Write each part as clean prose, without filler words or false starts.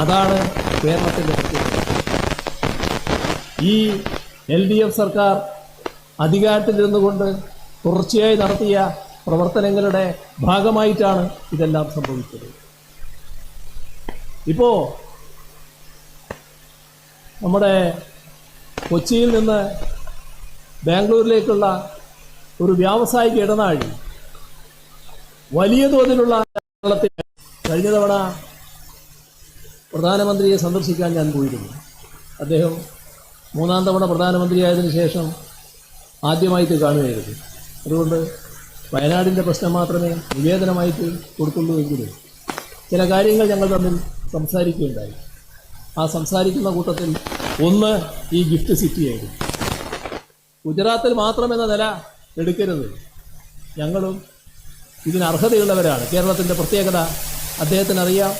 അതാണ് കേരളത്തിൻ്റെ പ്രത്യേകത. ഈ LDF സർക്കാർ അധികാരത്തിലിരുന്നുകൊണ്ട് തുടർച്ചയായി നടത്തിയ പ്രവർത്തനങ്ങളുടെ ഭാഗമായിട്ടാണ് ഇതെല്ലാം സംഭവിച്ചത്. ഇപ്പോൾ നമ്മുടെ കൊച്ചിയിൽ നിന്ന് ബാംഗ്ലൂരിലേക്കുള്ള ഒരു വ്യാവസായിക ഇടനാഴി വലിയ തോതിലുള്ള കേരളത്തിൽ കഴിഞ്ഞ തവണ പ്രധാനമന്ത്രിയെ സന്ദർശിക്കാൻ ഞാൻ പോയിരുന്നു. അദ്ദേഹം 3-ാം തവണ പ്രധാനമന്ത്രിയായതിനു ശേഷം ആദ്യമായിട്ട് കാണുകയായിരുന്നു. അതുകൊണ്ട് വയനാടിൻ്റെ പ്രശ്നം മാത്രമേ നിവേദനമായിട്ട് കൊടുത്തുള്ളൂ എങ്കിലും ചില കാര്യങ്ങൾ ഞങ്ങൾ തമ്മിൽ സംസാരിക്കുകയുണ്ടായി. ആ സംസാരിക്കുന്ന കൂട്ടത്തിൽ ഒന്ന് ഈ ഗിഫ്റ്റ് സിറ്റിയായിരുന്നു. ഗുജറാത്തിൽ മാത്രമെന്ന നില എടുക്കരുത്, ഞങ്ങളും ഇതിന് അർഹതയുള്ളവരാണ്. കേരളത്തിൻ്റെ പ്രത്യേകത അദ്ദേഹത്തിനറിയാം,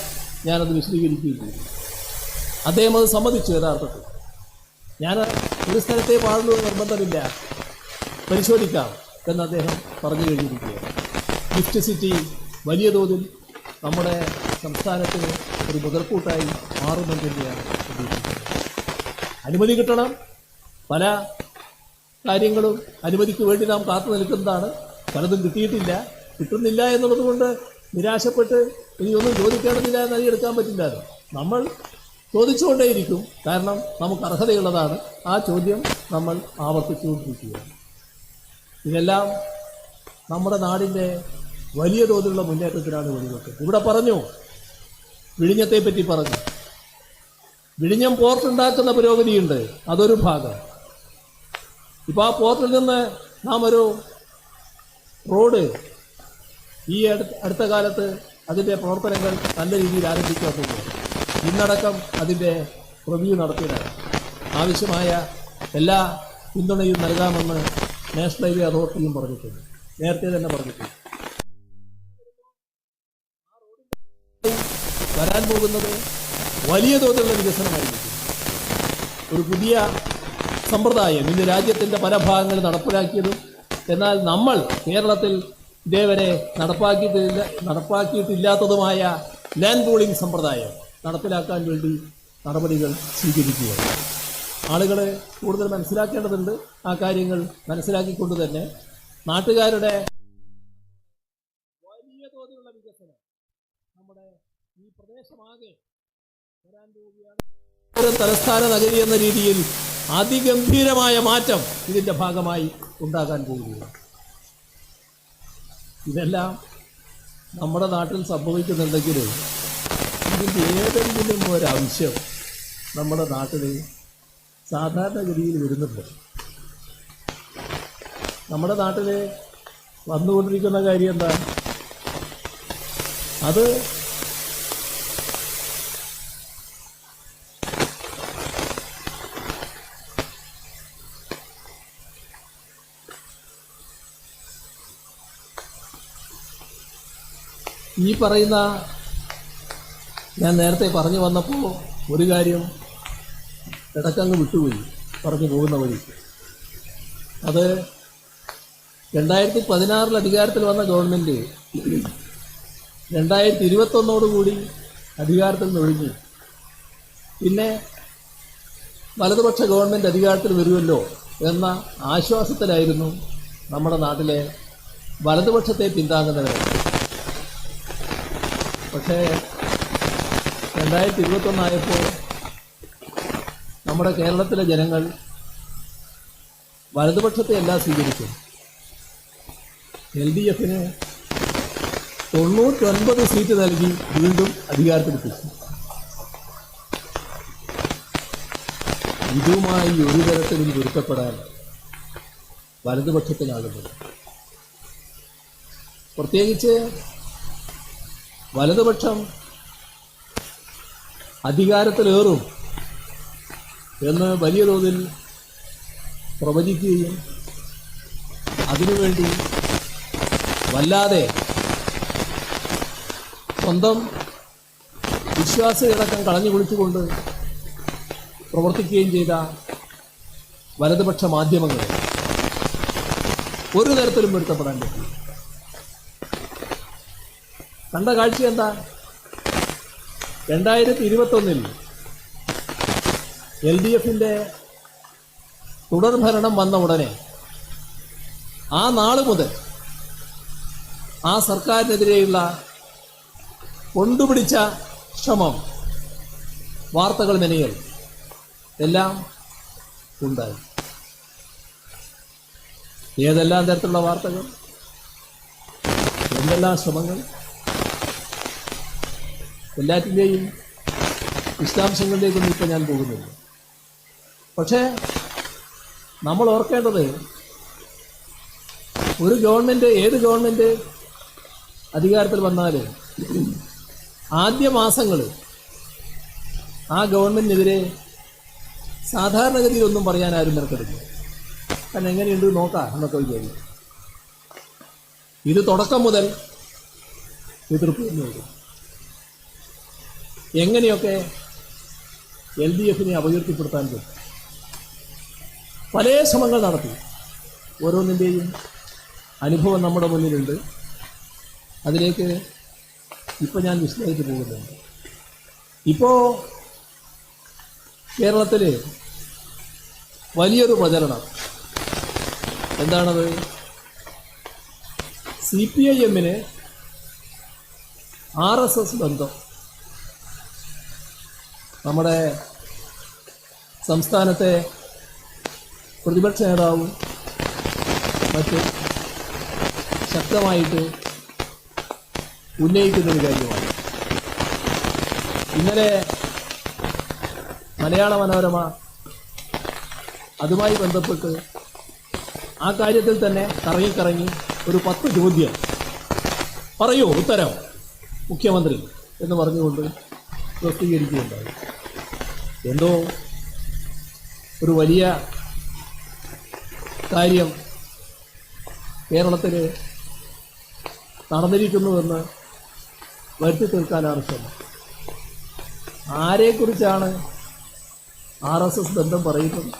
ഞാനത് വിശദീകരിക്കുകയും ചെയ്തു. അദ്ദേഹം അത് സമ്മതിച്ചു. യഥാർത്ഥത്തിൽ ഞാൻ ഒരു സ്ഥലത്തെ പാടുള്ളൂ നിർബന്ധമില്ല, പരിശോധിക്കാം എന്ന് അദ്ദേഹം പറഞ്ഞു കഴിഞ്ഞിരിക്കുകയാണ്. ഗിഫ്റ്റ് സിറ്റി വലിയ തോതിൽ നമ്മുടെ സംസ്ഥാനത്തിന് ഒരു മുതൽക്കൂട്ടായി മാറുമെന്ന് തന്നെയാണ് പ്രതീക്ഷിക്കുന്നത്. അനുമതി കിട്ടണം. പല കാര്യങ്ങളും അനുമതിക്ക് വേണ്ടി നാം കാത്തു നിൽക്കുന്നതാണ്. പലതും കിട്ടിയിട്ടില്ല. കിട്ടുന്നില്ല എന്നുള്ളത് കൊണ്ട് നിരാശപ്പെട്ട് ഇനിയൊന്നും ചോദിക്കേണ്ടതില്ല എന്ന് എടുക്കാൻ പറ്റില്ലല്ലോ. നമ്മൾ ചോദിച്ചുകൊണ്ടേയിരിക്കും. കാരണം നമുക്ക് അർഹതയുള്ളതാണ്. ആ ചോദ്യം നമ്മൾ ആവർത്തിച്ചുകൊണ്ടിരിക്കുകയാണ്. ഇതെല്ലാം നമ്മുടെ നാടിൻ്റെ വലിയ തോതിലുള്ള മുന്നേറ്റത്തിനാണ് വഴിവെക്കുന്നത്. ഇവിടെ പറഞ്ഞു, വിഴിഞ്ഞത്തെ പറ്റി പറഞ്ഞു. വിഴിഞ്ഞം പോർട്ട് ഉണ്ടാക്കുന്ന പുരോഗതിയുണ്ട്, അതൊരു ഭാഗം. ഇപ്പോൾ ആ പോർട്ടിൽ നിന്ന് നാം ഒരു റോഡ് ഈ അടുത്ത കാലത്ത് അതിൻ്റെ പ്രവർത്തനങ്ങൾ നല്ല രീതിയിൽ ആരംഭിക്കാറുണ്ട്. ഇന്നടക്കം അതിൻ്റെ റിവ്യൂ നടത്തിയതാണ്. ആവശ്യമായ എല്ലാ പിന്തുണയും നൽകാമെന്ന് നാഷണൽ ഹൈവേ അതോറിറ്റിയും പറഞ്ഞിട്ടുണ്ട്, നേരത്തെ തന്നെ പറഞ്ഞിട്ടുണ്ട്. വരാൻ പോകുന്നത് വലിയ തോതിലുള്ള വികസനമായിരിക്കും. ഒരു പുതിയ സമ്പ്രദായം ഇന്ന് രാജ്യത്തിൻ്റെ പല ഭാഗങ്ങളിൽ നടപ്പിലാക്കിയതും എന്നാൽ നമ്മൾ കേരളത്തിൽ ഇതേവരെ നടപ്പാക്കിയിട്ടില്ലാത്തതുമായ ലാൻഡ് പൂളിംഗ് സമ്പ്രദായം നടപ്പിലാക്കാൻ വേണ്ടി നടപടികൾ സ്വീകരിക്കുകയാണ്. ആളുകൾ കൂടുതൽ മനസ്സിലാക്കേണ്ടതുണ്ട്. ആ കാര്യങ്ങൾ മനസ്സിലാക്കിക്കൊണ്ട് തന്നെ നാട്ടുകാരുടെ വലിയ തോതിലുള്ള വികസനം നമ്മുടെ ഈ പ്രദേശമാകെ വരാൻ പോവുകയാണ്. തലസ്ഥാന നഗരി എന്ന രീതിയിൽ അതിഗംഭീരമായ മാറ്റം ഇതിൻ്റെ ഭാഗമായി ഉണ്ടാകാൻ പോവുകയാണ്. ഇതെല്ലാം നമ്മുടെ നാട്ടിൽ സംഭവിക്കുന്നുണ്ടെങ്കിൽ ഇതിൻ്റെ ഏതെങ്കിലും ഒരംശം നമ്മുടെ നാട്ടിൽ സാധാരണഗതിയിൽ വരുന്നുണ്ട്. നമ്മുടെ നാട്ടിൽ വന്നുകൊണ്ടിരിക്കുന്ന കാര്യം എന്താ? അത് ഈ പറയുന്ന ഞാൻ നേരത്തെ പറഞ്ഞു വന്നപ്പോൾ ഒരു കാര്യം ഇടക്കങ്ങ് വിട്ടുപോയി പറഞ്ഞു പോകുന്ന വഴി. അത് 2016 അധികാരത്തിൽ വന്ന ഗവൺമെൻറ് 2021 അധികാരത്തിൽ നിന്ന് ഒഴിഞ്ഞു. പിന്നെ വലതുപക്ഷ ഗവൺമെൻറ് അധികാരത്തിൽ വരുമല്ലോ എന്ന ആശ്വാസത്തിലായിരുന്നു നമ്മുടെ നാട്ടിലെ വലതുപക്ഷത്തെ പിന്താങ്ങുന്നവർ. പക്ഷേ 2021 ആയപ്പോൾ നമ്മുടെ കേരളത്തിലെ ജനങ്ങൾ വലതുപക്ഷത്തെ എല്ലാം സ്വീകരിച്ചു. LDFന് 99 സീറ്റ് നൽകി വീണ്ടും അധികാരത്തിലെത്തിച്ചു. ഇതുമായി ഒരു തരത്തിലും പൊരുത്തപ്പെടാൻ വലതുപക്ഷത്തിനാകുന്നത്. പ്രത്യേകിച്ച് വലതുപക്ഷം അധികാരത്തിലേറും എന്ന് വലിയ തോതിൽ പ്രവചിക്കുകയും അതിനുവേണ്ടി വല്ലാതെ സ്വന്തം വിശ്വാസയടക്കം കളഞ്ഞു കുളിച്ചുകൊണ്ട് പ്രവർത്തിക്കുകയും ചെയ്ത വലതുപക്ഷ മാധ്യമങ്ങൾ ഒരു തരത്തിലും പൊരുത്തപ്പെടാൻ പറ്റില്ല. കണ്ട കാഴ്ച എന്താ? 2021 LDFിൻ്റെ തുടർഭരണം വന്ന ഉടനെ ആ നാൾ മുതൽ ആ സർക്കാരിനെതിരെയുള്ള കൊണ്ടുപിടിച്ച ശ്രമം, വാർത്തകൾ മെനയൽ എല്ലാം ഉണ്ടായി. ഏതെല്ലാം തരത്തിലുള്ള വാർത്തകൾ, എന്തെല്ലാം ശ്രമങ്ങൾ, എല്ലാറ്റിൻ്റെയും വിശദാംശങ്ങളിലേക്കൊന്നും ഇപ്പം ഞാൻ പോകുന്നില്ല. പക്ഷേ നമ്മൾ ഓർക്കേണ്ടത്, ഒരു ഗവൺമെൻറ്, ഏത് ഗവൺമെൻറ് അധികാരത്തിൽ വന്നാൽ ആദ്യ മാസങ്ങൾ ആ ഗവൺമെൻറ്റിനെതിരെ സാധാരണഗതിയിൽ ഒന്നും പറയാൻ ആരും മെനക്കെടുക്കും. കാരണം എങ്ങനെയുണ്ട് നോക്കാം എന്നൊക്കെ വിചാരിക്കും. ഇത് തുടക്കം മുതൽ എതിർപ്പ് വരും. എങ്ങനെയൊക്കെ LDFിനെ അപകീർത്തിപ്പെടുത്താൻ പറ്റും. പല ശ്രമങ്ങൾ നടത്തി. ഓരോന്നിൻ്റെയും അനുഭവം നമ്മുടെ മുന്നിലുണ്ട്. അതിലേക്ക് ഇപ്പം ഞാൻ വിശദമായിട്ട് പോകുന്നുണ്ട്. ഇപ്പോൾ കേരളത്തിൽ വലിയൊരു പ്രചരണം എന്താണത്? CPIMന് RSS ബന്ധം. നമ്മുടെ സംസ്ഥാനത്തെ പ്രതിപക്ഷ നേതാവും മറ്റ് ശക്തമായിട്ട് ഉന്നയിക്കുന്നൊരു കാര്യമാണ്. ഇന്നലെ മലയാള മനോരമ അതുമായി ബന്ധപ്പെട്ട് ആ കാര്യത്തിൽ തന്നെ കറങ്ങി ഒരു 10 ചോദ്യം പറയൂ ഉത്തരം മുഖ്യമന്ത്രി എന്ന് പറഞ്ഞുകൊണ്ട് പ്രസിദ്ധീകരിക്കുകയുണ്ടായി. എന്തോ ഒരു വലിയ കാര്യം കേരളത്തിൽ നടന്നിരിക്കുന്നുവെന്ന് വരുത്തി തീർക്കാനാണ് ശ്രമം. ആരെക്കുറിച്ചാണ് RSS ബന്ധം പറയുന്നത്?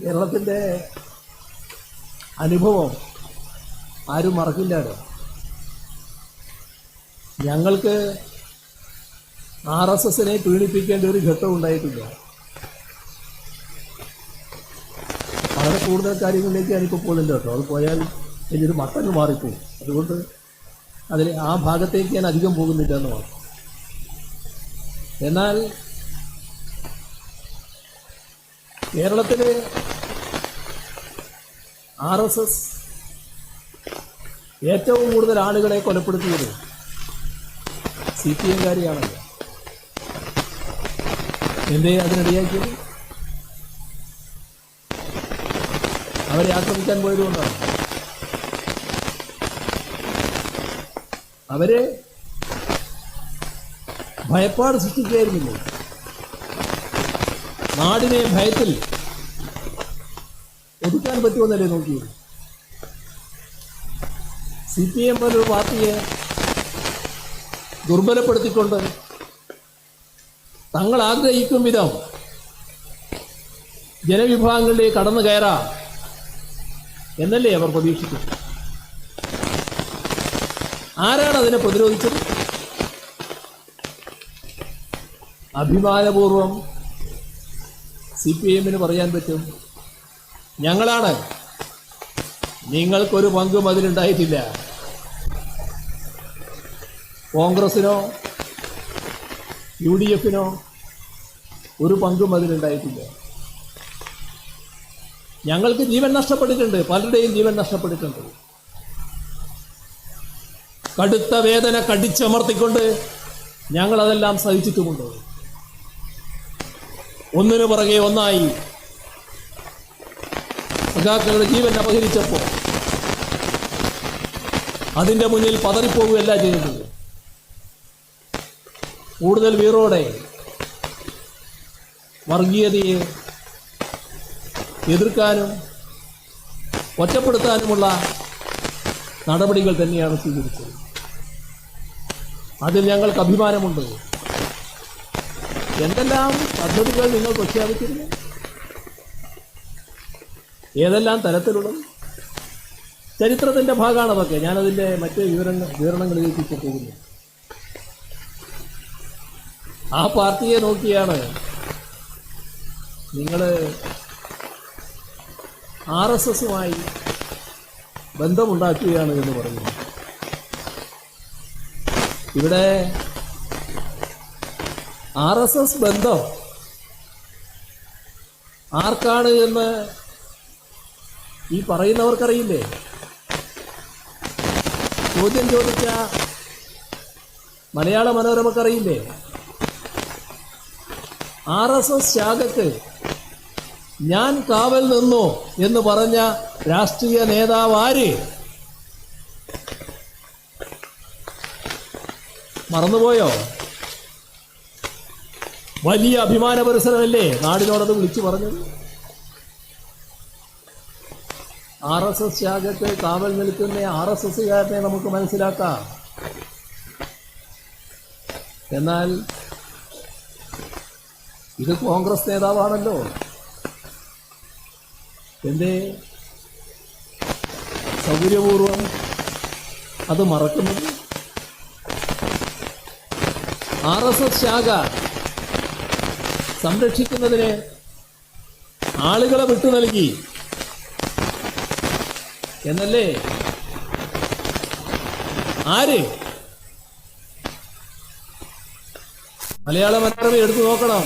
കേരളത്തിൻ്റെ അനുഭവം ആരും മറക്കില്ലാലോ. ഞങ്ങൾക്ക് RSSനെ പീഡിപ്പിക്കേണ്ട ഒരു ഘട്ടം ഉണ്ടായിട്ടില്ല. വളരെ കൂടുതൽ കാര്യങ്ങളിലേക്ക് ഞാനിപ്പോൾ പോകുന്നില്ല കേട്ടോ. അത് പോയാൽ വലിയൊരു മട്ടങ്ങ് മാറിപ്പോകും. അതുകൊണ്ട് ആ ഭാഗത്തേക്ക് ഞാൻ അധികം പോകുന്നില്ല എന്ന് മാത്രം. എന്നാൽ കേരളത്തിൽ RSS ഏറ്റവും കൂടുതൽ ആളുകളെ കൊലപ്പെടുത്തിയത് CPMകാരെയാണല്ലോ. എന്തേ അതിനിടയാക്കിയത്? അവരെ ആക്രമിക്കാൻ പോയതുകൊണ്ടാണ്. അവരെ ഭയപ്പാട് സൃഷ്ടിക്കുകയായിരുന്നില്ലേ? നാടിനെ ഭയത്തിൽ ഒതുക്കാൻ പറ്റുമെന്നല്ലേ നോക്കിയത്? CPM പോലൊരു പാർട്ടിയെ ദുർബലപ്പെടുത്തിക്കൊണ്ട് തങ്ങൾ ആഗ്രഹിക്കും വിധം ജനവിഭാഗങ്ങളിലേക്ക് കടന്നു കയറാം എന്നല്ലേ അവർ പ്രതീക്ഷിച്ചു. ആരാണ് അതിനെ പ്രതിരോധിച്ചത്? അഭിമാനപൂർവം CPMന് പറയാൻ പറ്റും, ഞങ്ങളാണ്, നിങ്ങൾക്കൊരു പങ്കും അതിലുണ്ടായിട്ടില്ല. കോൺഗ്രസിനോ UDFനോ ഒരു പങ്കും അതിലുണ്ടായിട്ടില്ല. ഞങ്ങൾക്ക് ജീവൻ നഷ്ടപ്പെട്ടിട്ടുണ്ട്, പലരുടെയും ജീവൻ നഷ്ടപ്പെട്ടിട്ടുണ്ട്. കടുത്ത വേദന കടിച്ചമർത്തിക്കൊണ്ട് ഞങ്ങളതെല്ലാം സഹിച്ചിട്ടുമുണ്ട്. ഒന്നിനു പുറകെ ഒന്നായി സഖാക്കളുടെ ജീവൻ അപഹരിച്ചപ്പോൾ അതിൻ്റെ മുന്നിൽ പതറിപ്പോവുകയല്ല ചെയ്യുന്നത്. കൂടുതൽ വീറോടെ വർഗീയതയെ എതിർക്കാനും ഒറ്റപ്പെടുത്താനുമുള്ള നടപടികൾ തന്നെയാണ് സ്വീകരിച്ചത്. അതിൽ ഞങ്ങൾക്ക് അഭിമാനമുണ്ട്. എന്തെല്ലാം പദ്ധതികൾ നിങ്ങൾ പ്രഖ്യാപിച്ചിരുന്നു? ഏതെല്ലാം തരത്തിലുള്ളത്? ചരിത്രത്തിൻ്റെ ഭാഗമാണ് അതൊക്കെ. ഞാനതിൻ്റെ മറ്റ് വിവരണങ്ങളിലേക്ക് ഇപ്പോൾ പോകുന്നു. ആ പാർട്ടിയെ നോക്കിയാണ് നിങ്ങൾ RSSുമായി ബന്ധമുണ്ടാക്കുകയാണ് എന്ന് പറയുന്നു. ഇവിടെ RSS ബന്ധം ആർക്കാണ് എന്ന് ഈ പറയുന്നവർക്കറിയില്ലേ? ചോദ്യം ചോദിച്ച മലയാള മനോരമക്കറിയില്ലേ? RSS ശാഖയ്ക്ക് ഞാൻ കാവൽ നിന്നു എന്ന് പറഞ്ഞ രാഷ്ട്രീയ നേതാവ് ആര്? മറന്നുപോയോ? വലിയ അഭിമാന പുരസ്സരമല്ലേ നാടിനോടത് വിളിച്ചു പറഞ്ഞത്? RSS ശാഖയ്ക്ക് കാവൽ നിൽക്കുന്ന RSSകാരനെ നമുക്ക് മനസ്സിലാക്കാം. എന്നാൽ ഇത് കോൺഗ്രസ് നേതാവാണല്ലോ. എന്തേ സൗകര്യപൂർവം അത് മറക്കുന്നത്? RSS ശാഖ സംരക്ഷിക്കുന്നതിന് ആളുകളെ വിട്ടു നൽകി എന്നല്ലേ? ആര്? മലയാള മനോരമ എടുത്തു നോക്കണം.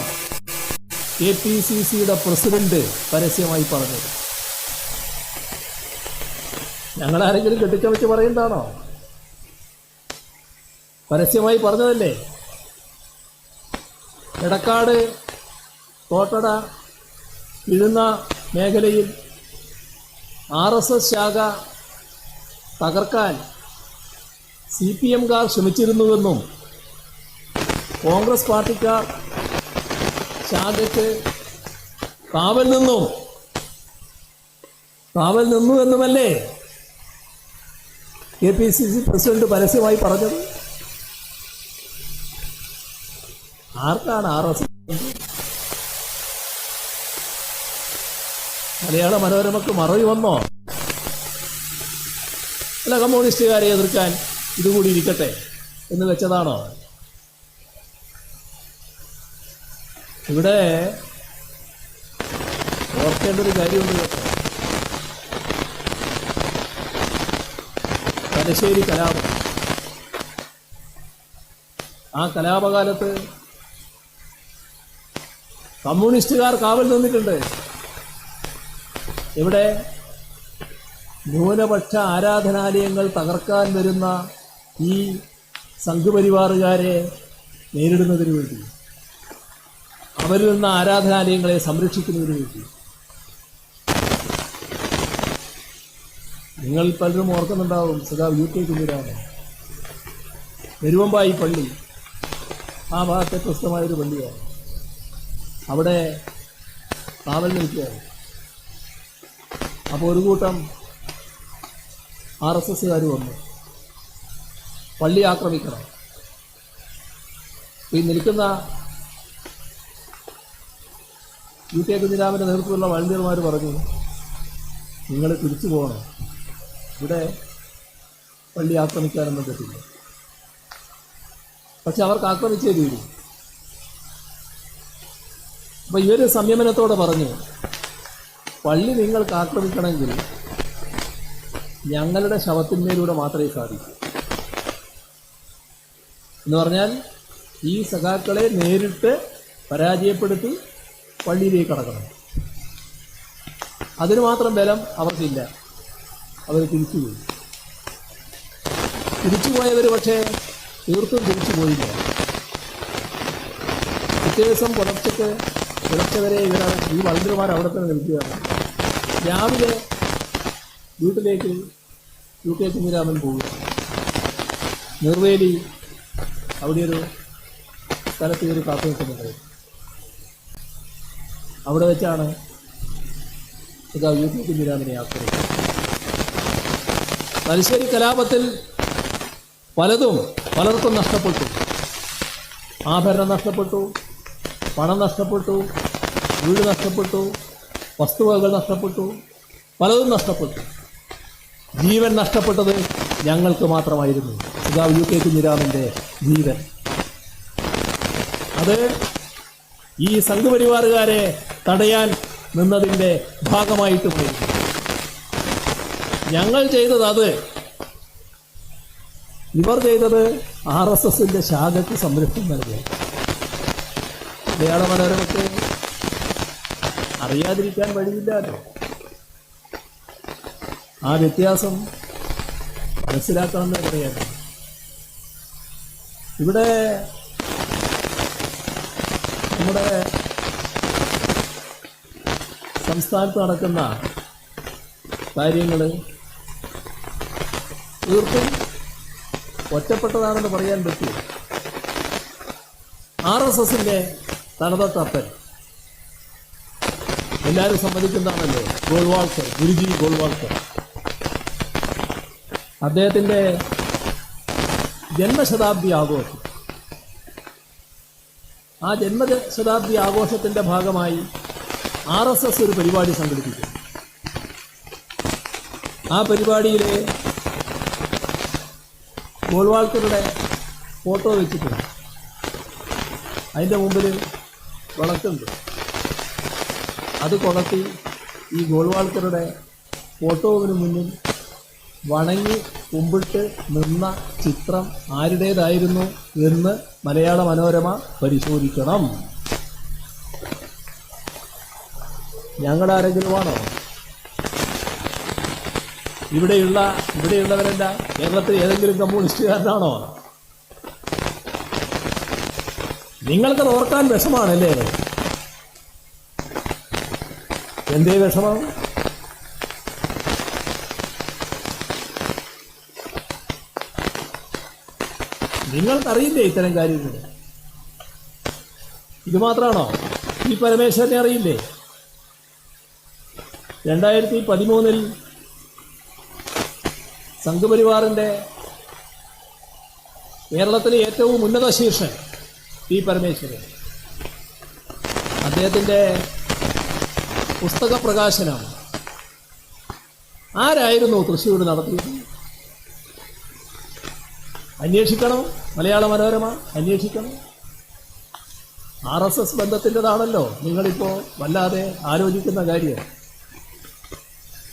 KPCCയുടെ പ്രസിഡന്റ് പരസ്യമായി പറഞ്ഞത്. ഞങ്ങളാരെങ്കിലും കെട്ടിച്ചമച്ച് പറയുന്നതാണോ? പരസ്യമായി പറഞ്ഞതല്ലേ? എടക്കാട് തോട്ടട ഇഴുന്ന മേഖലയിൽ RSS ശാഖ തകർക്കാൻ CPMകാർ ശ്രമിച്ചിരുന്നുവെന്നും കോൺഗ്രസ് പാർട്ടിക്കാർ ശാഖയ്ക്ക് കാവൽ നിന്നു എന്നുമല്ലേ KPCC പ്രസിഡന്റ് പരസ്യമായി പറഞ്ഞത്? ആർക്കാണ് RSS? മലയാള മനോരമക്ക് മറവി വന്നോ? അല്ല, കമ്മ്യൂണിസ്റ്റുകാരെ എതിർക്കാൻ ഇതുകൂടി ഇരിക്കട്ടെ എന്ന് വെച്ചതാണോ? ഇവിടെ ഓർക്കേണ്ട ഒരു കാര്യമുണ്ട് കേട്ടോ. തലശ്ശേരി കലാപം, ആ കലാപകാലത്ത് കമ്മ്യൂണിസ്റ്റുകാർ കാവൽ നിന്നിട്ടുണ്ട്. ഇവിടെ ന്യൂനപക്ഷ ആരാധനാലയങ്ങൾ തകർക്കാൻ വരുന്ന ഈ സംഘപരിവാറുകാരെ നേരിടുന്നതിന് വേണ്ടി, അവരിൽ നിന്ന് ആരാധനാലയങ്ങളെ സംരക്ഷിക്കുന്നതിന് വേണ്ടി. നിങ്ങൾ പലരും ഓർക്കുന്നുണ്ടാവും, സഖാവ് UK കുഞ്ഞിരാമൻ, നെരുവമ്പായി പള്ളി, ആ ഭാഗത്തെ പ്രസിദ്ധമായൊരു പള്ളിയാണ്. അവിടെ കാവൽ നിൽക്കുകയാണ്. അപ്പോൾ ഒരു കൂട്ടം RSSകാർ വന്നു പള്ളി ആക്രമിക്കണം. ഈ നിൽക്കുന്ന UK കുഞ്ഞിരാമൻ്റെ നേതൃത്വത്തിലുള്ള വളണ്ടിയർമാർ പറഞ്ഞു, നിങ്ങൾ തിരിച്ചു പോകണം, ഇവിടെ പള്ളി ആക്രമിക്കാനൊന്നും പറ്റില്ല. പക്ഷെ അവർക്ക് ആക്രമിച്ചേ തീരൂ. അപ്പം ഇവർ സംയമനത്തോടെ പറഞ്ഞു, പള്ളി നിങ്ങൾക്ക് ആക്രമിക്കണമെങ്കിൽ ഞങ്ങളുടെ ശവത്തിന്മേലൂടെ മാത്രമേ സാധിക്കൂ. എന്ന് പറഞ്ഞാൽ ഈ സഖാക്കളെ നേരിട്ട് പരാജയപ്പെടുത്തി പള്ളിയിലേക്ക് കടക്കണം. അതിന് മാത്രം ബലം അവർക്കില്ല. അവർ തിരിച്ചുപോയി. തിരിച്ചുപോയവർ പക്ഷേ തീർത്തും തിരിച്ചു പോയില്ല. പിറ്റേ ദിവസം പുലർച്ചവരെ ഈ വളണ്ടിയർമാർ അവിടെ തന്നെ നിൽക്കുകയാണ്. രാവിലെ വീട്ടിലേക്ക് UK കുഞ്ഞിരാമൻ പോകുക. നിർവേലി അവിടെ ഒരു സ്ഥലത്ത് കയറി കാത്തു നിൽക്കുന്നുണ്ടായിരുന്നു. അവിടെ വെച്ചാണ് UK കുഞ്ഞിരാമനെ ആക്രമിച്ചത്. തലശ്ശേരി കലാപത്തിൽ പലർക്കും നഷ്ടപ്പെട്ടു. ആഭരണം നഷ്ടപ്പെട്ടു, പണം നഷ്ടപ്പെട്ടു, വീട് നഷ്ടപ്പെട്ടു, വസ്തുവകകൾ നഷ്ടപ്പെട്ടു, പലതും നഷ്ടപ്പെട്ടു. ജീവൻ നഷ്ടപ്പെട്ടത് ഞങ്ങൾക്ക് മാത്രമായിരുന്നു. സഖാവ് യു കെ കുഞ്ഞിരാമൻ്റെ ജീവൻ. അത് ഈ സംഘപരിവാറുകാരെ തടയാൻ നിന്നതിൻ്റെ ഭാഗമായിട്ടുമായിരുന്നു. ഞങ്ങൾ ചെയ്തത് അത്, ഇവർ ചെയ്തത് RSSന്റെ ശാഖയ്ക്ക് സംരക്ഷണം നൽകുക. മലയാള മനോരമയ്ക്ക് അറിയാതിരിക്കാൻ വഴിയില്ലല്ലോ. ആ വ്യത്യാസം മനസ്സിലാക്കണമെന്ന് പറയാം. ഇവിടെ നമ്മുടെ സംസ്ഥാനത്ത് നടക്കുന്ന കാര്യങ്ങൾ തീർത്തും ഒറ്റപ്പെട്ടതാണെന്ന് പറയാൻ പറ്റും. RSSന്റെ തലതൊട്ടപ്പൻ എല്ലാവരും സമ്മതിക്കുന്നതാണല്ലോ, ഗോൾവാൾക്കർ, ഗുരുജി ഗോൾവാൾക്കർ. അദ്ദേഹത്തിൻ്റെ ജന്മശതാബ്ദി ആഘോഷം, ആ ജന്മശതാബ്ദി ആഘോഷത്തിൻ്റെ ഭാഗമായി RSS ഒരു പരിപാടി സംഘടിപ്പിച്ചു. ആ പരിപാടിയിൽ ഗോൾവാൾക്കറുടെ ഫോട്ടോ വെച്ചിട്ടുണ്ട്. അതിൻ്റെ മുമ്പിൽ വിളക്കുണ്ട്. അത് കൊളത്തി ഈ ഗോൾവാൾക്കറുടെ ഫോട്ടോവിന് മുന്നിൽ വണങ്ങി കുമ്പിട്ട് നിന്ന ചിത്രം ആരുടേതായിരുന്നു എന്ന് മലയാള മനോരമ പരിശോധിക്കണം. ഞങ്ങളാരെങ്കിലുമാണോ? ഇവിടെയുള്ളവരല്ല, കേരളത്തിൽ ഏതെങ്കിലും കമ്മ്യൂണിസ്റ്റുകാരനാണോ? നിങ്ങൾക്കത് ഓർക്കാൻ വിഷമാണല്ലേ? എന്തേ വിഷമം? നിങ്ങൾക്കറിയില്ലേ ഇത്തരം കാര്യങ്ങൾ? ഇത് മാത്രമാണോ? ഈ പരമേശ്വരനെ അറിയില്ലേ? 2013 സംഘപരിവാറിന്റെ കേരളത്തിലെ ഏറ്റവും ഉന്നത ശീർഷൻ ഈ പരമേശ്വരൻ, അദ്ദേഹത്തിൻ്റെ പുസ്തക പ്രകാശനം ആരായിരുന്നു തൃശ്ശൂർ നടത്തിയത്? അന്വേഷിക്കണം, മലയാള മനോരമ അന്വേഷിക്കണം. RSS ബന്ധത്തിൻ്റെതാണല്ലോ നിങ്ങളിപ്പോൾ വല്ലാതെ ആലോചിക്കുന്ന കാര്യം.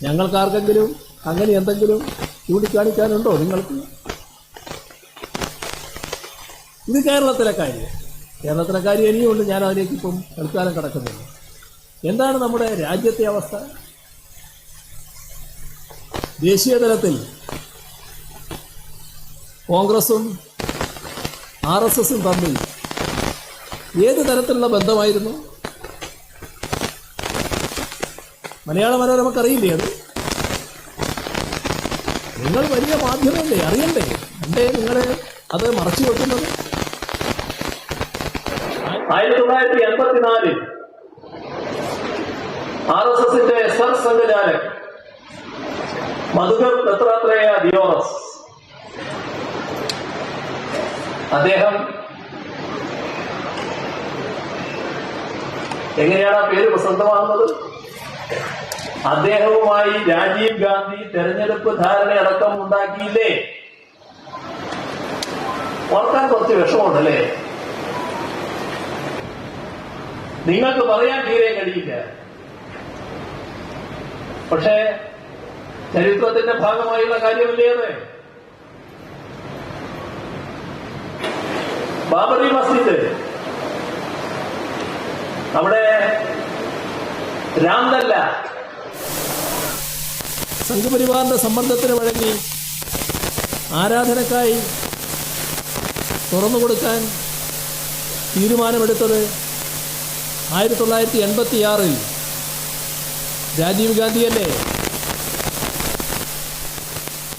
ഞങ്ങൾക്കാർക്കെങ്കിലും അങ്ങനെ എന്തെങ്കിലും ചൂണ്ടിക്കാണിക്കാനുണ്ടോ നിങ്ങൾക്ക്? ഇത് കേരളത്തിലെ കാര്യം ഇനിയുണ്ട്. ഞാൻ അതിലേക്ക് ഇപ്പം തൽക്കാലം കിടക്കുന്നില്ല. എന്താണ് നമ്മുടെ രാജ്യത്തെ അവസ്ഥ? ദേശീയ തലത്തിൽ കോൺഗ്രസും RSSും തമ്മിൽ ഏത് തരത്തിലുള്ള ബന്ധമായിരുന്നു? മലയാള മനോരമക്കറിയില്ലേ അത്? നിങ്ങൾ വലിയ മാധ്യമമല്ലേ, അറിയണ്ടേ? എന്തേ നിങ്ങൾ അത് മറച്ചു വെക്കുന്നത്? 1984 RSSന്റെ സർസംഘചാലക് മധുകർ ദത്താത്രേയ ദിയോറസ്, അദ്ദേഹം എങ്ങനെയാണ് ആ പേര് പ്രസിദ്ധമാകുന്നത്? അദ്ദേഹവുമായി രാജീവ് ഗാന്ധി തെരഞ്ഞെടുപ്പ് ധാരണയടക്കം ഉണ്ടാക്കിയില്ലേ? ഓർക്കാൻ കുറച്ച് വിഷമമുണ്ടല്ലേ? നിങ്ങൾക്ക് പറയാൻ തീരെ കഴിയില്ല. പക്ഷേ ചരിത്രത്തിന്റെ ഭാഗമായുള്ള കാര്യമല്ലേ അത്? ബാബറി മസ്ജിദ്, നമ്മുടെ രാംലല്ല സംഘപരിവാറിന്റെ സമ്മർദ്ദത്തിന് വഴങ്ങി ആരാധനക്കായി തുറന്നുകൊടുക്കാൻ തീരുമാനമെടുത്തത് 1986 രാജീവ് ഗാന്ധിയല്ലേ?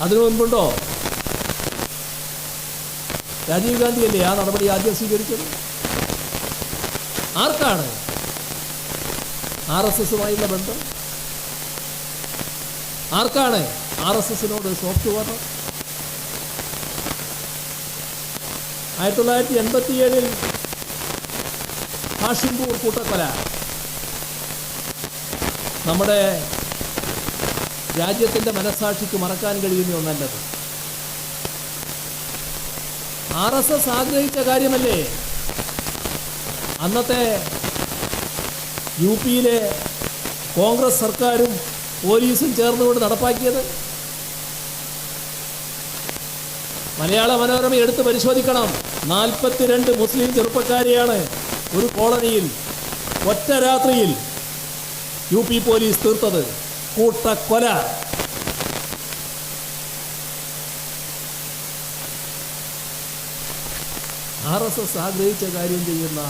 അതിനു മുൻപുണ്ടോ? രാജീവ് ഗാന്ധിയല്ലേ ആ നടപടി ആദ്യം സ്വീകരിച്ചത്? ആർക്കാണ് RSSുമായുള്ള ബന്ധം? ആർക്കാണ് RSSനോട് സോഫ്റ്റ് വാർത്ത? 1987 ഹാഷിംപൂർ കൂട്ടക്കൊല, നമ്മുടെ രാജ്യത്തിൻ്റെ മനസ്സാക്ഷിക്ക് മറക്കാൻ കഴിയുന്ന ഒന്നല്ലത്. RSS ആഗ്രഹിച്ച കാര്യമല്ലേ അന്നത്തെ UP-യിലെ കോൺഗ്രസ് സർക്കാരും പോലീസും ചേർന്നുകൊണ്ട് നടപ്പാക്കിയത്? മലയാള മനോരമ എടുത്ത് പരിശോധിക്കണം. 42 മുസ്ലിം ചെറുപ്പക്കാരെയാണ് ഒരു കോളനിയിൽ ഒറ്റ രാത്രിയിൽ UP പോലീസ് തീർത്തത്. കൂട്ടക്കൊല. RSS ആഗ്രഹിച്ച കാര്യം ചെയ്യുന്ന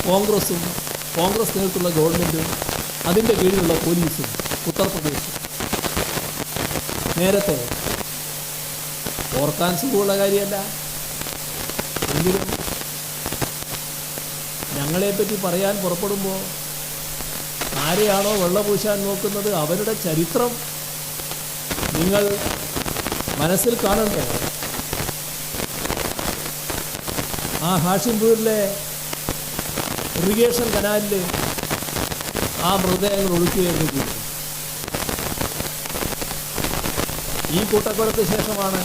കോൺഗ്രസും കോൺഗ്രസ് നേതൃത്വമുള്ള ഗവൺമെൻറ്റും അതിൻ്റെ കീഴിലുള്ള പോലീസും ഉത്തർപ്രദേശും നേരത്തെ ഓർക്കാൻ സുഖമുള്ള കാര്യമല്ല. എങ്കിലും ഞങ്ങളെപ്പറ്റി പറയാൻ പുറപ്പെടുമ്പോൾ ആരെയാണോ വെള്ളപൂശാൻ നോക്കുന്നത് അവരുടെ ചരിത്രം നിങ്ങൾ മനസ്സിൽ കാണണ്ടേ? ആ ഹാഷിംപൂരിലെ ഇറിഗേഷൻ കനാലിൽ ആ മൃതദേഹങ്ങൾ ഒഴുക്കുകയായിരുന്നു ചെയ്തു. ഈ കൂട്ടക്കൊലയ്ക്ക് ശേഷമാണ്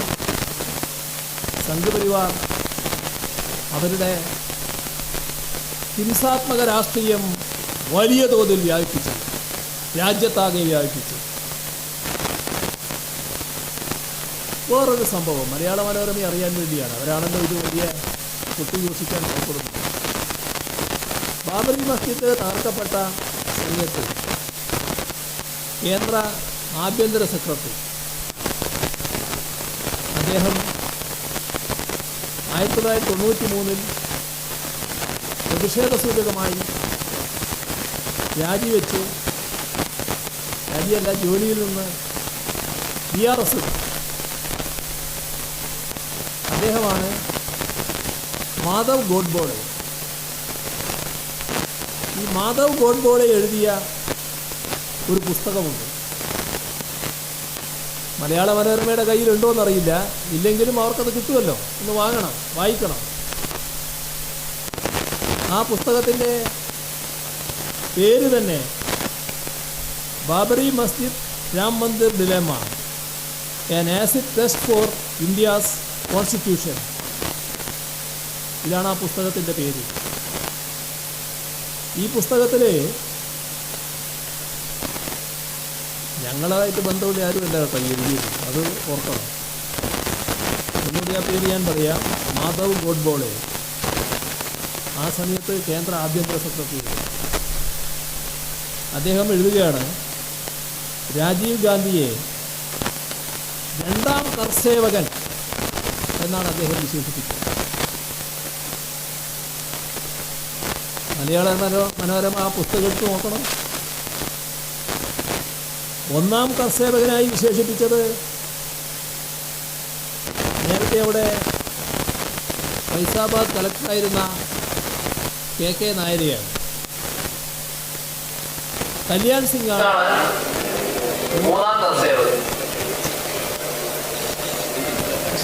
സംഘപരിവാർ അവരുടെ ഹിംസാത്മക രാഷ്ട്രീയം വലിയ തോതിൽ വ്യാപിപ്പിച്ചു, രാജ്യത്താകെ വ്യാപിപ്പിച്ചു. വേറൊരു സംഭവം മലയാള മനോരമ അറിയാൻ വേണ്ടിയാണ്, അവരാണല്ലോ ഇത് വലിയ കുത്തിഘോഷിക്കാൻ പുറപ്പെടുന്നത്. ബാബറി മസ്ജിദ് തകർക്കപ്പെട്ട സമയത്ത് കേന്ദ്ര ആഭ്യന്തര സെക്രട്ടറി അദ്ദേഹം 1993 പ്രതിഷേധ സൂചകമായി രാജിവെച്ച്, രാജിയല്ല ജോലിയിൽ നിന്ന് BRS അദ്ദേഹമാണ് മാധവ് ഗോഡ്ബോളെ. ഈ മാധവ് ഗോഡ്ബോളെ എഴുതിയ ഒരു പുസ്തകമുണ്ട്. മലയാള മനോരമയുടെ കയ്യിലുണ്ടോയെന്നറിയില്ല, ഇല്ലെങ്കിലും അവർക്കത് കിട്ടുമല്ലോ, ഒന്ന് വാങ്ങണം, വായിക്കണം. ആ പുസ്തകത്തിൻ്റെ പേര് തന്നെ Babri Masjid Ram Mandir dilemma, an acid test for India's constitution. ഇതാണ് ആ പുസ്തകത്തിൻ്റെ പേര്. ഈ പുസ്തകത്തിൽ ഞങ്ങളായിട്ട് ബന്ധമുള്ള ആരുമല്ല കേട്ടോ എഴുതിയത്, അത് ഓർക്കണം. ഒന്നുകൂടി ആ പേര് ഞാൻ പറയാം. മാധവ് ഗോഡ്ബോളെ, ആ സമയത്ത് കേന്ദ്ര ആഭ്യന്തര സെക്രട്ടറി. അദ്ദേഹം എഴുതുകയാണ്, രാജീവ് ഗാന്ധിയെ രണ്ടാം കർസേവകൻ എന്നാണ് അദ്ദേഹം വിശേഷിപ്പിച്ചത്. മലയാള മനോരമ ആ പുസ്തകം എടുത്ത് നോക്കണം. ഒന്നാം കർസേവകനായി വിശേഷിപ്പിച്ചത് നേരത്തെ അവിടെ ഫൈസാബാദ് കളക്ടറായിരുന്ന KK നായരെയാണ്. കല്യാൺ സിംഗ് ആണ് മൂന്നാം കർസേവകൻ.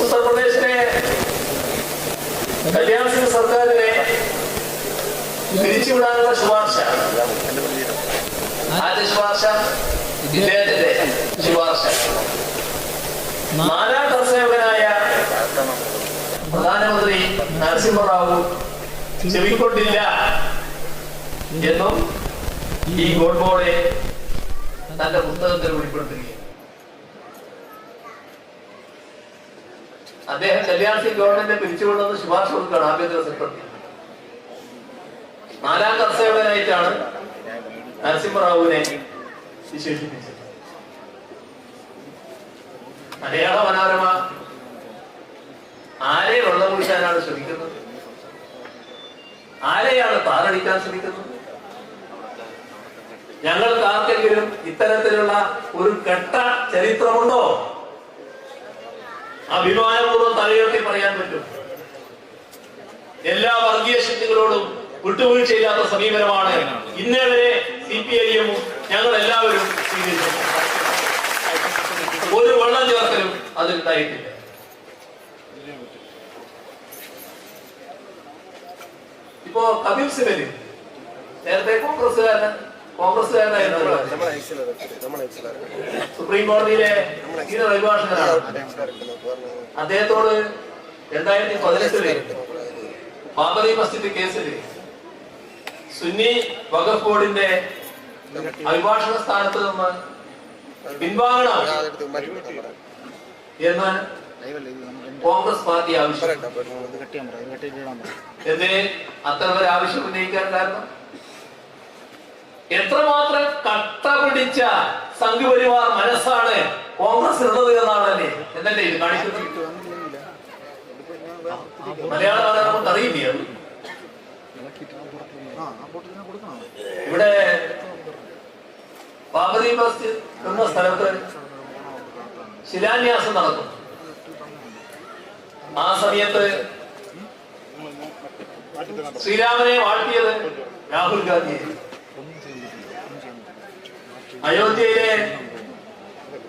ഉത്തർപ്രദേശിലെ കല്യാൺ സിംഗ് സർക്കാരിനെ പിരിച്ചുവിടാനുള്ള ശുപാർശ, ആദ്യ ശുപാർശ, ഇദ്ദേഹത്തിന്റെ ശുപാർശ. നാലാം കർസേവകനായ പ്രധാനമന്ത്രി നരസിംഹറാവു ചെവിക്കൊണ്ടില്ല എന്നും ഈ ഗോഡ്ബോളെ തന്റെ പുസ്തകത്തിൽ വെളിപ്പെടുത്തുകയാണ്. അദ്ദേഹം കല്യാൺ സിംഗ് ഗവൺമെന്റിനെ പിരിച്ചുവിടുന്നത് ശുപാർശ കൊടുക്കുകയാണ് ആഭ്യന്തര സെക്രട്ടറി. നാലാം കർസേവകനായിട്ടാണ് നരസിംഹറാവുവിനെ വിശേഷിപ്പിച്ചത്. മലയാള മനോരമ ആരെ വെള്ളമൂശാനാണ് ശ്രമിക്കുന്നത്? ആരെയാണ് താറടിക്കാൻ ശ്രമിക്കുന്നത്? ഞങ്ങൾക്ക് ആർക്കെങ്കിലും ഇത്തരത്തിലുള്ള ഒരു കെട്ട ചരിത്രമുണ്ടോ? അഭിമാനപൂർവ്വം തലയുയർത്തി പറയാൻ പറ്റും. എല്ലാ വർഗീയ ശക്തികളോടും വിട്ടുവീഴ്ചയില്ലാത്ത സമീപനമാണ് ഇന്നേ വരെ CPIM ഞങ്ങൾ എല്ലാവരും സ്വീകരിച്ചത്. ഒരു വെള്ളം ചേർക്കലും അതിലുണ്ടായിട്ടില്ല. ഇപ്പോ കപിൽ സിബല് നേരത്തെ കോൺഗ്രസ്സുകാരൻ കോൺഗ്രസ്സുകാരനായിരുന്നു. സുപ്രീം കോടതിയിലെ സീനിയർ അഭിഭാഷകനാണ്. അദ്ദേഹത്തോട് 2018 ബാബറി മസ്ജിദ് കേസിൽ സുന്നി വഖഫ് ബോർഡിന്റെ അഭിഭാഷക സ്ഥാനത്ത് നിന്ന് പിൻവാങ്ങണം എന്ന് കോൺഗ്രസ് പാർട്ടി ആവശ്യപ്പെട്ടു. എന്തിന് അത്തരമൊരു ആവശ്യം ഉന്നയിക്കാൻ കാരണം എത്രമാത്രം കട്ട പിടിച്ച സംഘപരിവാർ മനസ്സാണ് കോൺഗ്രസിനുള്ളത് എന്നാണല്ലേ എന്നല്ലേ ഇത് കാണിക്കുന്നത്. മലയാളമാണ് നമുക്ക് അറിയില്ല. ഇവിടെ ബാബറി മസ്ജിദ് എന്ന സ്ഥലത്ത് ശിലാന്യാസം നടക്കും. ആ സമയത്ത് ശ്രീരാമനെ വാഴ്ത്തിയത് രാഹുൽ ഗാന്ധി. അയോധ്യയിലെ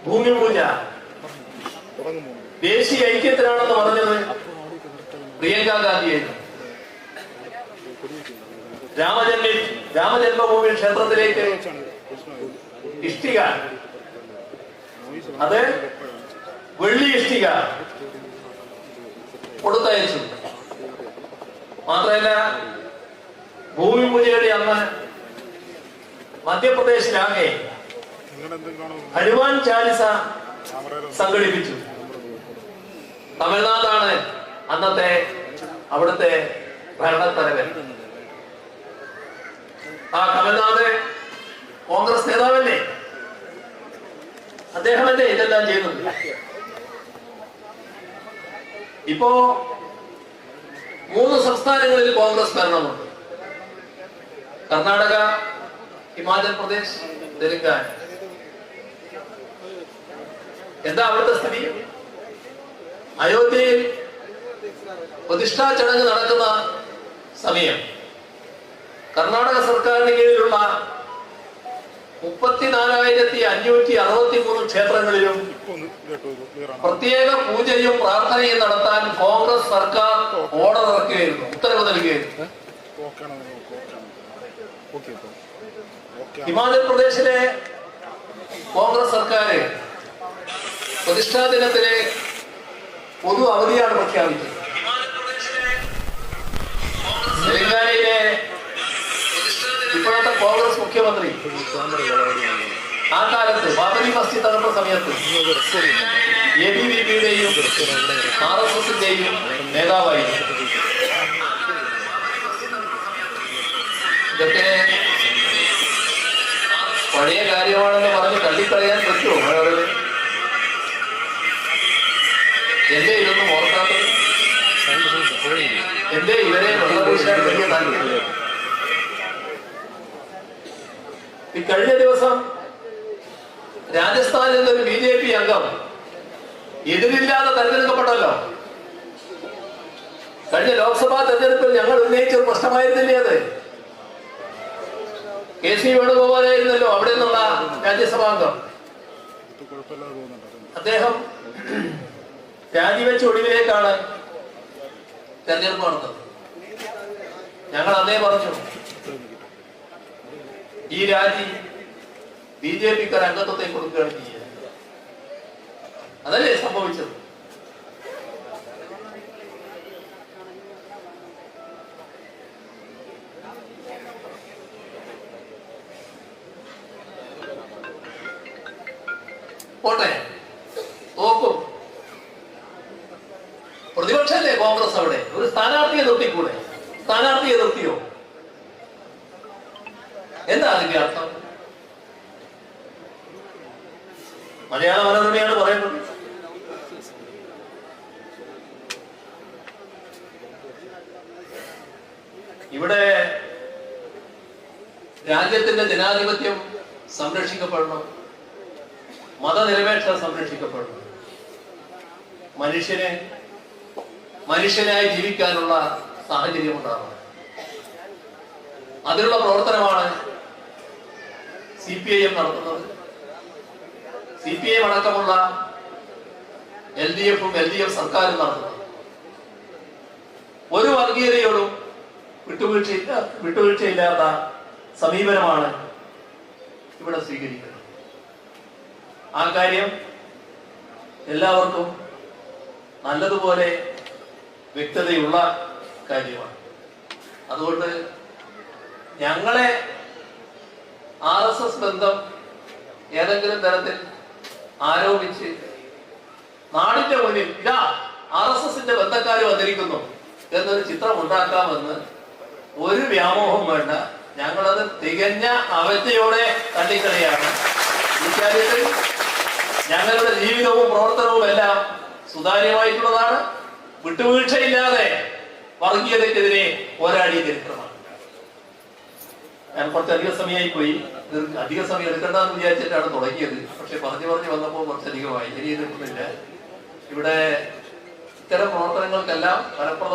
ഭൂമി പൂജ ദേശീയ ഐക്യത്തിനാണെന്ന് പറഞ്ഞത് പ്രിയങ്ക ഗാന്ധിയായിരുന്നു. രാമജന്മഭൂമി ക്ഷേത്രത്തിലേക്ക് ഇഷ്ടിക, അത് വെള്ളി ഇഷ്ടിക കൊടുത്തയച്ചു. മാത്രമല്ല ഭൂമി പൂജയുടെ അന്ന് മധ്യപ്രദേശിലാകെ ഹനുമാൻ ചാലിസ സംഘടിപ്പിച്ചു. തമിഴ്നാടാണ് അന്നത്തെ അവിടുത്തെ ഭരണത്തലവൻ. ആ തമിഴ്നാട് കോൺഗ്രസ് നേതാവല്ലേ, അദ്ദേഹമല്ലേ ഇതെല്ലാം ചെയ്യുന്നത്. ഇപ്പോ 3 സംസ്ഥാനങ്ങളിൽ കോൺഗ്രസ് ഭരണമുണ്ട്: കർണാടക, ഹിമാചൽ പ്രദേശ്, തെലങ്കാന. എന്താ അവിടുത്തെ സ്ഥിതി? അയോധ്യയിൽ പ്രതിഷ്ഠാ ചടങ്ങ് നടക്കുന്ന സമയം കർണാടക സർക്കാരിന് കീഴിലുള്ള 34,563 ക്ഷേത്രങ്ങളിലും പ്രത്യേക പൂജയും പ്രാർത്ഥനയും നടത്താൻ കോൺഗ്രസ് സർക്കാർ ഓർഡർ ഇറക്കുകയായിരുന്നു, ഉത്തരവ് നൽകുകയായിരുന്നു. ഹിമാചൽ പ്രദേശിലെ കോൺഗ്രസ് സർക്കാർ പ്രതിഷ്ഠാ ദിനത്തിലെ പൊതു അവധിയാണ് പ്രഖ്യാപിച്ചത്. തെലങ്കാനയിലെ ഇപ്പോഴത്തെ കോൺഗ്രസ് മുഖ്യമന്ത്രി ആ കാലത്ത് ബാബരി മസ്ജിദ് തകർന്ന സമയത്ത് ABVPയുടെയും RSSന്റെയും നേതാവായിരുന്നു. ഇതൊക്കെ പഴയ കാര്യമാണെന്ന് പറഞ്ഞ് തള്ളിക്കളയാൻ പറ്റുമോ? എന്റെ ഇതൊന്നും ഓർക്കാത്തത്, എന്റെ ഇവരെ വെള്ളപൂശാൻ വലിയ താല്പര്യം. ഈ കഴിഞ്ഞ ദിവസം രാജസ്ഥാനിൽ നിന്നൊരു BJP അംഗം എതിരില്ലാതെ തെരഞ്ഞെടുക്കപ്പെട്ടല്ലോ. കഴിഞ്ഞ ലോക്സഭാ തെരഞ്ഞെടുപ്പിൽ ഞങ്ങൾ ഉന്നയിച്ചൊരു പ്രശ്നമായിരുന്നില്ലേ അത്? KC വേണുഗോപാലായിരുന്നല്ലോ അവിടെ നിന്നുള്ള രാജ്യസഭാംഗം. അദ്ദേഹം രാജിവെച്ച ഒടുവിലേക്കാണ് തെരഞ്ഞെടുപ്പ് നടന്നത്. ഞങ്ങൾ അന്നേ പറഞ്ഞു, ഈ രാജി BJPക്കാർ അംഗത്വത്തെ കൊടുക്കുകയാണ് ചെയ്യുന്നത്. അതല്ലേ സംഭവിച്ചത്? പോട്ടെ, നോക്കും. പ്രതിപക്ഷല്ലേ കോൺഗ്രസ്. അവിടെ ഒരു സ്ഥാനാർത്ഥിയെ നിർത്തിക്കൂടെ? സ്ഥാനാർത്ഥിയെ നിർത്തിയോ? എന്താ അതിന്റെ അർത്ഥം? മലയാള മനോരമയാണ് പറയുന്നത്. ഇവിടെ രാജ്യത്തിന്റെ ജനാധിപത്യം സംരക്ഷിക്കപ്പെടണം, മതനിരപേക്ഷത സംരക്ഷിക്കപ്പെടണം, മനുഷ്യനായി ജീവിക്കാനുള്ള സാഹചര്യം ഉണ്ടാകണം. അതിനുള്ള പ്രവർത്തനമാണ് CPIM നടത്തുന്നത്. CPIM അടക്കമുള്ള LDFും LDF സർക്കാരും നടത്തുന്നത്. ഒരു വർഗീയതയോടും വിട്ടുവീഴ്ചയില്ലാത്ത സമീപനമാണ് ഇവിടെ സ്വീകരിക്കുന്നത്. ആ കാര്യം എല്ലാവർക്കും നല്ലതുപോലെ വ്യക്തതയുള്ള കാര്യമാണ്. അതുകൊണ്ട് ഞങ്ങളെ RSS ബന്ധം ഏതെങ്കിലും തരത്തിൽ ആരോപിച്ച് നാടിന്റെ മുന്നിൽ ഇതാ RSSന്റെ ബന്ധക്കാർ വന്നിരിക്കുന്നു എന്നൊരു ചിത്രം ഉണ്ടാക്കാമെന്ന് ഒരു വ്യാമോഹം വേണ്ട. ഞങ്ങളത് തികഞ്ഞ അവജ്ഞയോടെ തള്ളിക്കളിയാണ്. ഈ കാര്യത്തിൽ ഞങ്ങളുടെ ജീവിതവും പ്രവർത്തനവും എല്ലാം സുതാര്യമായിട്ടുള്ളതാണ്. വിട്ടുവീഴ്ചയില്ലാതെ വർഗീയതയ്ക്കെതിരെ പോരാടിയ ചരിത്രമാണ്. ഞാൻ കുറച്ചധികം സമയമായി പോയി. അധിക സമയം എടുക്കണ്ടെന്ന് വിചാരിച്ചിട്ടാണ് തുടങ്ങിയത്. പക്ഷെ പറഞ്ഞു വന്നപ്പോൾ കുറച്ചധികമായി. ഇനി എതിർക്കുന്നില്ല. ഇവിടെ ഇത്തരം പ്രവർത്തനങ്ങൾക്കെല്ലാം ഫലപ്രദം